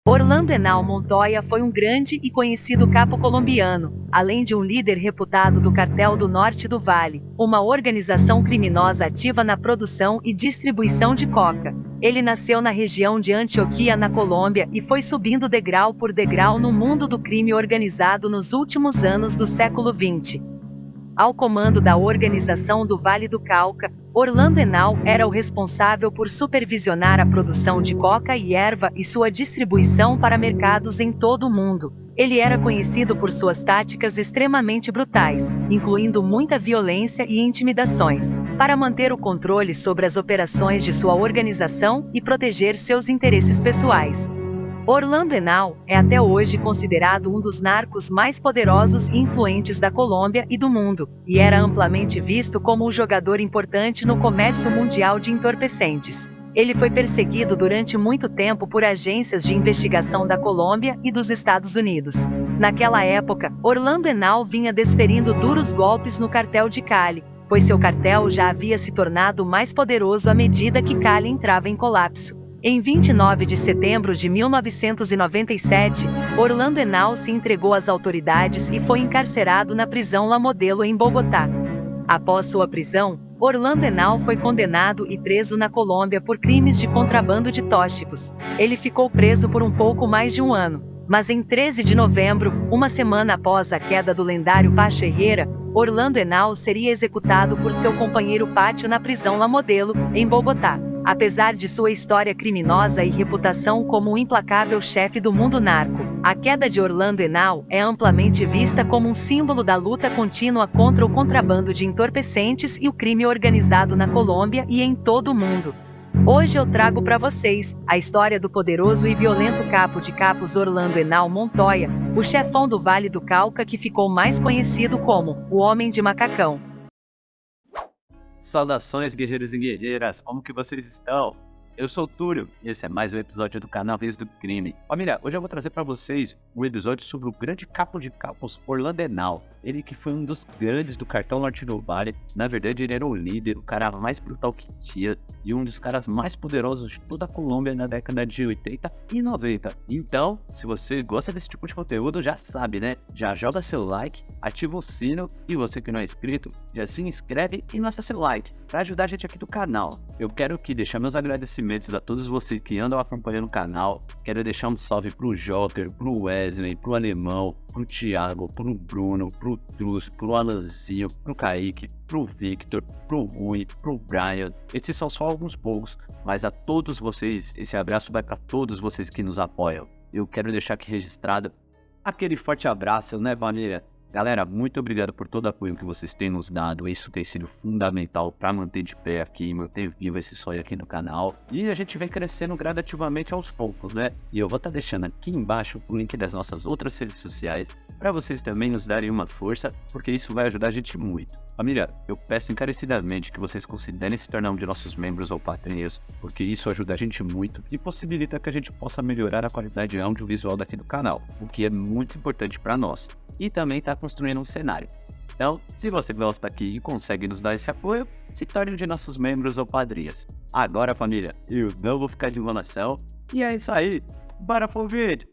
Orlando Henao Montoya foi um grande e conhecido capo colombiano, além de um líder reputado do Cartel do Norte do Vale, uma organização criminosa ativa na produção e distribuição de coca. Ele nasceu na região de Antioquia, na Colômbia, e foi subindo degrau por degrau no mundo do crime organizado nos últimos anos do século XX. Ao comando da organização do Vale do Cauca, Orlando Henao era o responsável por supervisionar a produção de coca e erva e sua distribuição para mercados em todo o mundo. Ele era conhecido por suas táticas extremamente brutais, incluindo muita violência e intimidações, para manter o controle sobre as operações de sua organização e proteger seus interesses pessoais. Orlando Henao é até hoje considerado um dos narcos mais poderosos e influentes da Colômbia e do mundo, e era amplamente visto como um jogador importante no comércio mundial de entorpecentes. Ele foi perseguido durante muito tempo por agências de investigação da Colômbia e dos Estados Unidos. Naquela época, Orlando Henao vinha desferindo duros golpes no cartel de Cali, pois seu cartel já havia se tornado mais poderoso à medida que Cali entrava em colapso. Em 29 de setembro de 1997, Orlando Henao se entregou às autoridades e foi encarcerado na prisão La Modelo em Bogotá. Após sua prisão, Orlando Henao foi condenado e preso na Colômbia por crimes de contrabando de tóxicos. Ele ficou preso por um pouco mais de um ano, mas em 13 de novembro, uma semana após a queda do lendário Pacho Herrera, Orlando Henao seria executado por seu companheiro Pátio na prisão La Modelo, em Bogotá. Apesar de sua história criminosa e reputação como um implacável chefe do mundo narco, a queda de Orlando Henao é amplamente vista como um símbolo da luta contínua contra o contrabando de entorpecentes e o crime organizado na Colômbia e em todo o mundo. Hoje eu trago para vocês a história do poderoso e violento capo de capos Orlando Henao Montoya, o chefão do Vale do Cauca que ficou mais conhecido como o Homem de Macacão. Saudações, guerreiros e guerreiras, como que vocês estão? Eu sou o Túlio e esse é mais um episódio do canal Reis do Crime. Família, hoje eu vou trazer para vocês um episódio sobre o grande capo de capos Orlando Henao. Ele que foi um dos grandes do Cartel Norte do Vale. Na verdade ele era o líder, o cara mais brutal que tinha e um dos caras mais poderosos de toda a Colômbia na década de 80 e 90. Então, se você gosta desse tipo de conteúdo, já sabe, né? Já joga seu like, ativa o sino e você que não é inscrito, já se inscreve e lança seu like para ajudar a gente aqui do canal. Eu quero aqui deixar meus agradecimentos a todos vocês que andam acompanhando o canal. Quero deixar um salve pro Joker, pro Wesley, pro Alemão, pro Thiago, pro Bruno, pro Trus, pro Alanzinho, pro Kaique, pro Victor, pro Rui, pro Brian. Esses são só alguns poucos, mas a todos vocês, esse abraço vai para todos vocês que nos apoiam. Eu quero deixar aqui registrado aquele forte abraço, né, família? Galera, muito obrigado por todo o apoio que vocês têm nos dado, isso tem sido fundamental para manter de pé aqui, manter vivo esse sonho aqui no canal. E a gente vem crescendo gradativamente aos poucos, né? E eu vou estar deixando aqui embaixo o link das nossas outras redes sociais, para vocês também nos darem uma força, porque isso vai ajudar a gente muito. Família, eu peço encarecidamente que vocês considerem se tornar um de nossos membros ou padrinhos, porque isso ajuda a gente muito e possibilita que a gente possa melhorar a qualidade audiovisual daqui do canal, o que é muito importante para nós. E também está construindo um cenário. Então, se você gosta aqui e consegue nos dar esse apoio, se torne um de nossos membros ou padrinhos. Agora, família, eu não vou ficar de enrolação, e é isso aí, bora pro vídeo!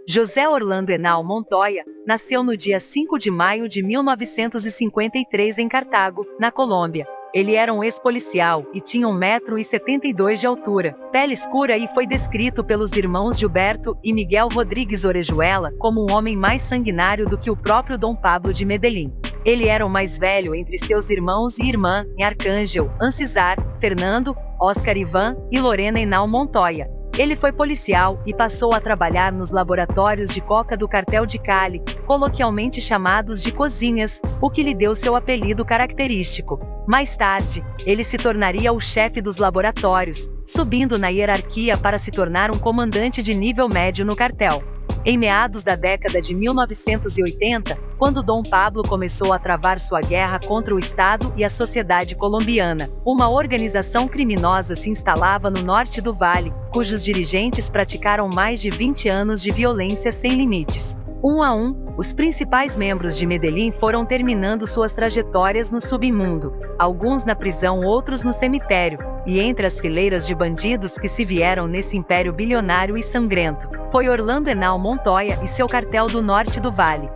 José Orlando Henao Montoya nasceu no dia 5 de maio de 1953 em Cartago, na Colômbia. Ele era um ex-policial e tinha 1,72 m de altura, pele escura e foi descrito pelos irmãos Gilberto e Miguel Rodrigues Orejuela como um homem mais sanguinário do que o próprio Dom Pablo de Medellín. Ele era o mais velho entre seus irmãos e irmã, em Arcângel, Ancizar, Fernando, Oscar Ivan e Lorena Henao Montoya. Ele foi policial e passou a trabalhar nos laboratórios de coca do cartel de Cali, coloquialmente chamados de cozinhas, o que lhe deu seu apelido característico. Mais tarde, ele se tornaria o chefe dos laboratórios, subindo na hierarquia para se tornar um comandante de nível médio no cartel. Em meados da década de 1980, quando Dom Pablo começou a travar sua guerra contra o Estado e a sociedade colombiana, uma organização criminosa se instalava no norte do Vale, cujos dirigentes praticaram mais de 20 anos de violência sem limites. Um a um, os principais membros de Medellín foram terminando suas trajetórias no submundo, alguns na prisão, outros no cemitério, e entre as fileiras de bandidos que se vieram nesse império bilionário e sangrento, foi Orlando Henao Montoya e seu cartel do Norte do Vale.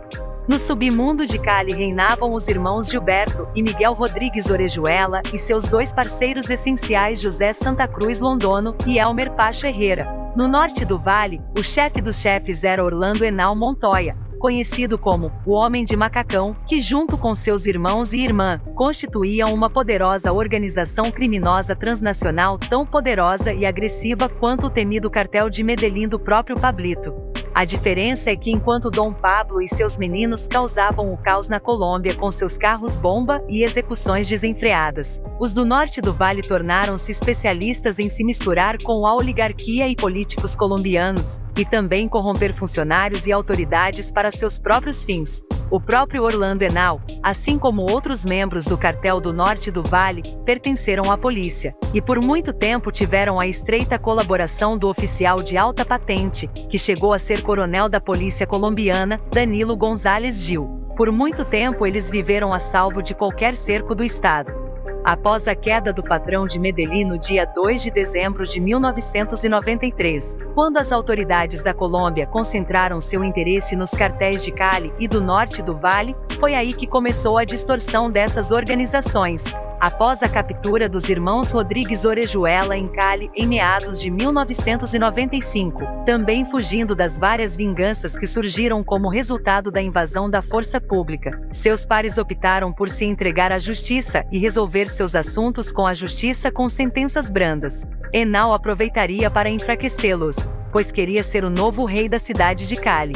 No submundo de Cali reinavam os irmãos Gilberto e Miguel Rodrigues Orejuela e seus dois parceiros essenciais José Santa Cruz Londono e Elmer Pacho Herrera. No norte do vale, o chefe dos chefes era Orlando Henao Montoya, conhecido como o Homem de Macacão, que junto com seus irmãos e irmã, constituíam uma poderosa organização criminosa transnacional tão poderosa e agressiva quanto o temido cartel de Medellín do próprio Pablito. A diferença é que enquanto Dom Pablo e seus meninos causavam o caos na Colômbia com seus carros-bomba e execuções desenfreadas, os do norte do vale tornaram-se especialistas em se misturar com a oligarquia e políticos colombianos, e também corromper funcionários e autoridades para seus próprios fins. O próprio Orlando Henao, assim como outros membros do cartel do Norte do Vale, pertenceram à polícia, e por muito tempo tiveram a estreita colaboração do oficial de alta patente, que chegou a ser coronel da polícia colombiana, Danilo González Gil. Por muito tempo eles viveram a salvo de qualquer cerco do Estado. Após a queda do patrão de Medellín no dia 2 de dezembro de 1993, quando as autoridades da Colômbia concentraram seu interesse nos cartéis de Cali e do Norte do Vale, foi aí que começou a distorção dessas organizações. Após a captura dos irmãos Rodrigues Orejuela em Cali em meados de 1995, também fugindo das várias vinganças que surgiram como resultado da invasão da força pública, seus pares optaram por se entregar à justiça e resolver seus assuntos com a justiça com sentenças brandas. Henao aproveitaria para enfraquecê-los, pois queria ser o novo rei da cidade de Cali.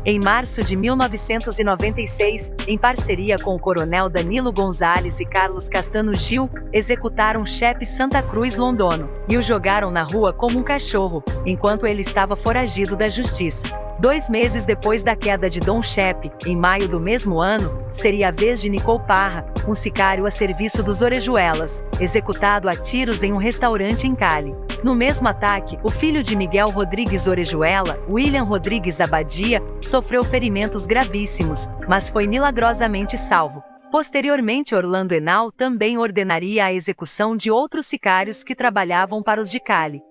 Em março de 1996, em parceria com o coronel Danilo González e Carlos Castano Gil, executaram chefe Santa Cruz Londono e o jogaram na rua como um cachorro, enquanto ele estava foragido da justiça. 2 meses depois da queda de Dom Chepe, em maio do mesmo ano, seria a vez de Nicol Parra, um sicário a serviço dos Orejuelas, executado a tiros em um restaurante em Cali. No mesmo ataque, o filho de Miguel Rodrigues Orejuela, William Rodrigues Abadia, sofreu ferimentos gravíssimos, mas foi milagrosamente salvo. Posteriormente, Orlando Henao também ordenaria a execução de outros sicários que trabalhavam para os de Cali.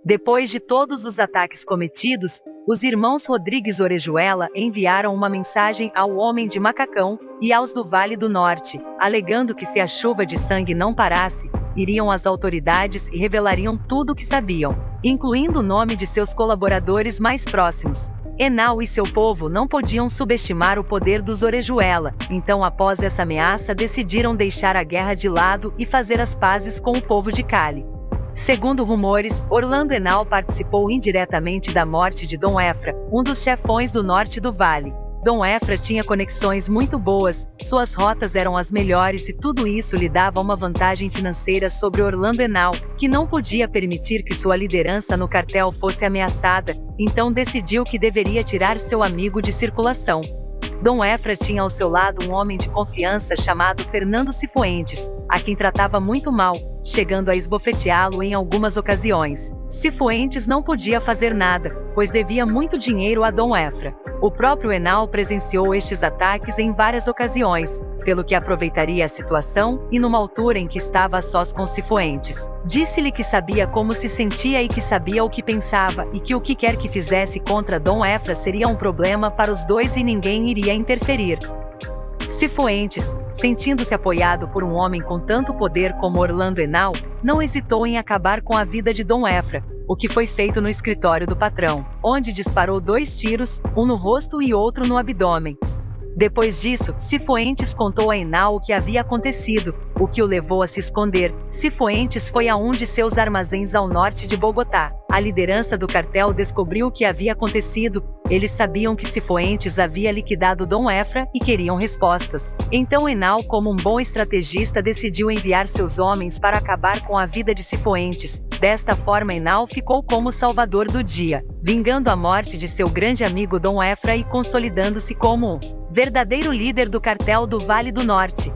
Depois de todos os ataques cometidos, os irmãos Rodrigues Orejuela enviaram uma mensagem ao Homem de Macacão e aos do Vale do Norte, alegando que se a chuva de sangue não parasse, iriam às autoridades e revelariam tudo o que sabiam, incluindo o nome de seus colaboradores mais próximos. Henao e seu povo não podiam subestimar o poder dos Orejuela, então após essa ameaça decidiram deixar a guerra de lado e fazer as pazes com o povo de Cali. Segundo rumores, Orlando Henao participou indiretamente da morte de Dom Efra, um dos chefões do Norte do Vale. Dom Efra tinha conexões muito boas, suas rotas eram as melhores e tudo isso lhe dava uma vantagem financeira sobre Orlando Henao, que não podia permitir que sua liderança no cartel fosse ameaçada, então decidiu que deveria tirar seu amigo de circulação. Dom Efra tinha ao seu lado um homem de confiança chamado Fernando Cifuentes, a quem tratava muito mal, chegando a esbofeteá-lo em algumas ocasiões. Cifuentes não podia fazer nada, pois devia muito dinheiro a Dom Efra. O próprio Henao presenciou estes ataques em várias ocasiões, pelo que aproveitaria a situação e numa altura em que estava a sós com Cifuentes. Disse-lhe que sabia como se sentia e que sabia o que pensava e que o que quer que fizesse contra Dom Efra seria um problema para os dois e ninguém iria interferir. Cifuentes, sentindo-se apoiado por um homem com tanto poder como Orlando Henao, não hesitou em acabar com a vida de Dom Efra, o que foi feito no escritório do patrão, onde disparou 2 tiros, um no rosto e outro no abdômen. Depois disso, Cifuentes contou a Henao o que havia acontecido, o que o levou a se esconder. Cifuentes foi a um de seus armazéns ao norte de Bogotá. A liderança do cartel descobriu o que havia acontecido. Eles sabiam que Cifuentes havia liquidado Dom Efra e queriam respostas. Então Henao, como um bom estrategista, decidiu enviar seus homens para acabar com a vida de Cifuentes. Desta forma, Henao ficou como salvador do dia, vingando a morte de seu grande amigo Dom Efra e consolidando-se como um verdadeiro líder do cartel do Vale do Norte.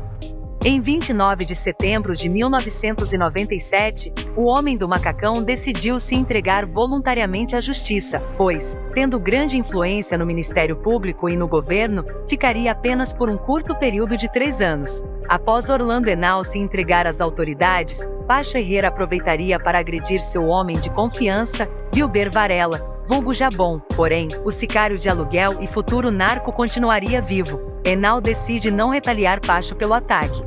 Em 29 de setembro de 1997, o Homem do Macacão decidiu se entregar voluntariamente à justiça, pois, tendo grande influência no Ministério Público e no governo, ficaria apenas por um curto período de 3 anos. Após Orlando Henao se entregar às autoridades, Pacho Herrera aproveitaria para agredir seu homem de confiança, Vilber Varela, vulgo Jabon. Porém, o sicário de aluguel e futuro narco continuaria vivo. Henao decide não retaliar Pacho pelo ataque.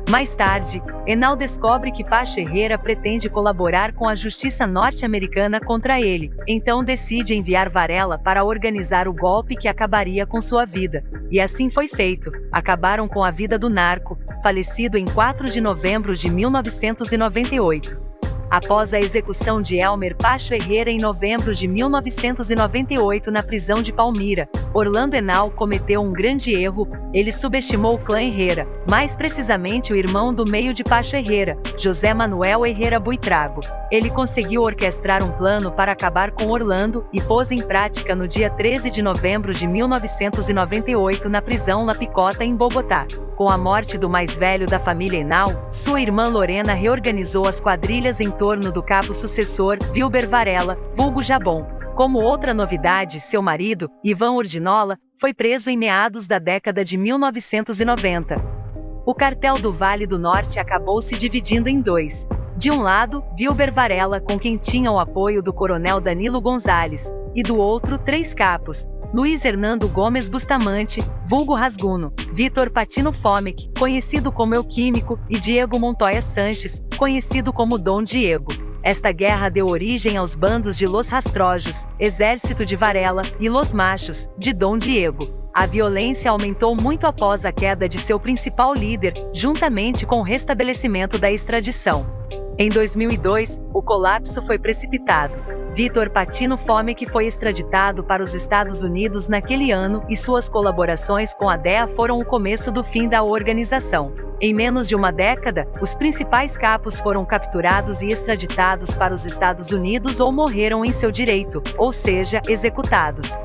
Mais tarde, Henao descobre que Pacho Herrera pretende colaborar com a justiça norte-americana contra ele, então decide enviar Varela para organizar o golpe que acabaria com sua vida. E assim foi feito. Acabaram com a vida do narco, falecido em 4 de novembro de 1998. Após a execução de Elmer Pacho Herrera em novembro de 1998 na prisão de Palmira, Orlando Henao cometeu um grande erro. Ele subestimou o clã Herrera, mais precisamente o irmão do meio de Pacho Herrera, José Manuel Herrera Buitrago. Ele conseguiu orquestrar um plano para acabar com Orlando e pôs em prática no dia 13 de novembro de 1998 na prisão La Picota em Bogotá. Com a morte do mais velho da família Henao, sua irmã Lorena reorganizou as quadrilhas em torno do cabo sucessor, Vilber Varela, vulgo Jabon. Como outra novidade, seu marido, Ivan Urdinola, foi preso em meados da década de 1990. O cartel do Vale do Norte acabou se dividindo em dois. De um lado, Vilber Varela, com quem tinha o apoio do coronel Danilo Gonzalez, e do outro, três capos: Luiz Hernando Gomes Bustamante, vulgo Rasguno, Vitor Patino Fomec, conhecido como El Químico, e Diego Montoya Sanches, conhecido como Dom Diego. Esta guerra deu origem aos bandos de Los Rastrojos, Exército de Varela, e Los Machos, de Dom Diego. A violência aumentou muito após a queda de seu principal líder, juntamente com o restabelecimento da extradição. Em 2002, o colapso foi precipitado. Vitor Patino Fomec foi extraditado para os Estados Unidos naquele ano e suas colaborações com a DEA foram o começo do fim da organização. Em menos de uma década, os principais capos foram capturados e extraditados para os Estados Unidos ou morreram em seu direito, ou seja, executados.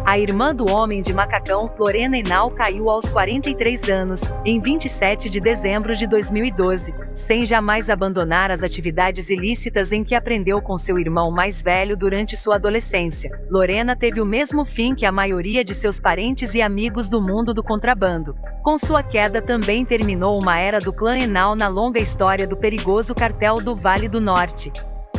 A irmã do Homem de Macacão, Lorena Henao, caiu aos 43 anos, em 27 de dezembro de 2012, sem jamais abandonar as atividades ilícitas em que aprendeu com seu irmão mais velho durante sua adolescência. Lorena teve o mesmo fim que a maioria de seus parentes e amigos do mundo do contrabando. Com sua queda também terminou uma era do clã Henao na longa história do perigoso cartel do Vale do Norte.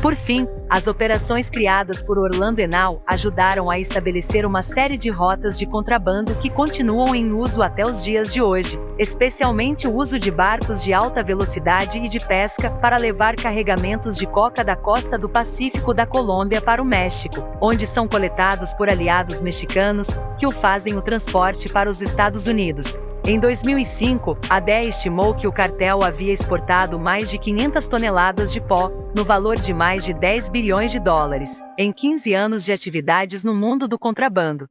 Por fim, as operações criadas por Orlando Henao ajudaram a estabelecer uma série de rotas de contrabando que continuam em uso até os dias de hoje, especialmente o uso de barcos de alta velocidade e de pesca para levar carregamentos de coca da costa do Pacífico da Colômbia para o México, onde são coletados por aliados mexicanos, que o fazem o transporte para os Estados Unidos. Em 2005, a DEA estimou que o cartel havia exportado mais de 500 toneladas de pó, no valor de mais de 10 bilhões de dólares, em 15 anos de atividades no mundo do contrabando.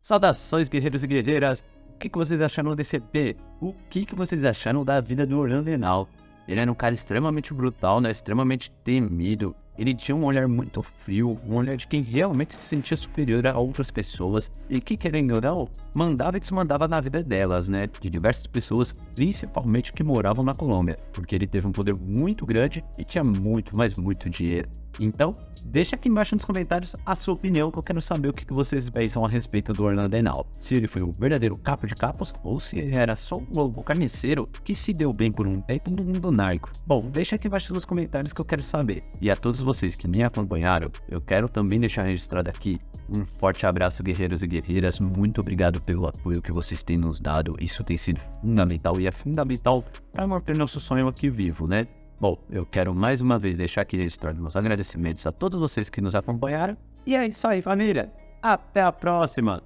Saudações, guerreiros e guerreiras! O que vocês acharam desse EP? O que vocês acharam da vida do Orlando Henao? Ele era um cara extremamente brutal, né? Extremamente temido. Ele tinha um olhar muito frio, um olhar de quem realmente se sentia superior a outras pessoas e que, querendo ou não, mandava e desmandava na vida delas, né? De diversas pessoas, principalmente que moravam na Colômbia, porque ele teve um poder muito grande e tinha muito, mas muito dinheiro. Então, deixa aqui embaixo nos comentários a sua opinião, que eu quero saber o que vocês pensam a respeito do Orlando Henao. Se ele foi o verdadeiro capo de capos ou se ele era só um lobo carniceiro que se deu bem por um tempo no mundo narco. Bom, deixa aqui embaixo nos comentários que eu quero saber. E a todos vocês que me acompanharam, eu quero também deixar registrado aqui um forte abraço, guerreiros e guerreiras. Muito obrigado pelo apoio que vocês têm nos dado. Isso tem sido fundamental e é fundamental para manter nosso sonho aqui vivo, né? Bom, eu quero mais uma vez deixar aqui registrado meus agradecimentos a todos vocês que nos acompanharam. E é isso aí, família. Até a próxima!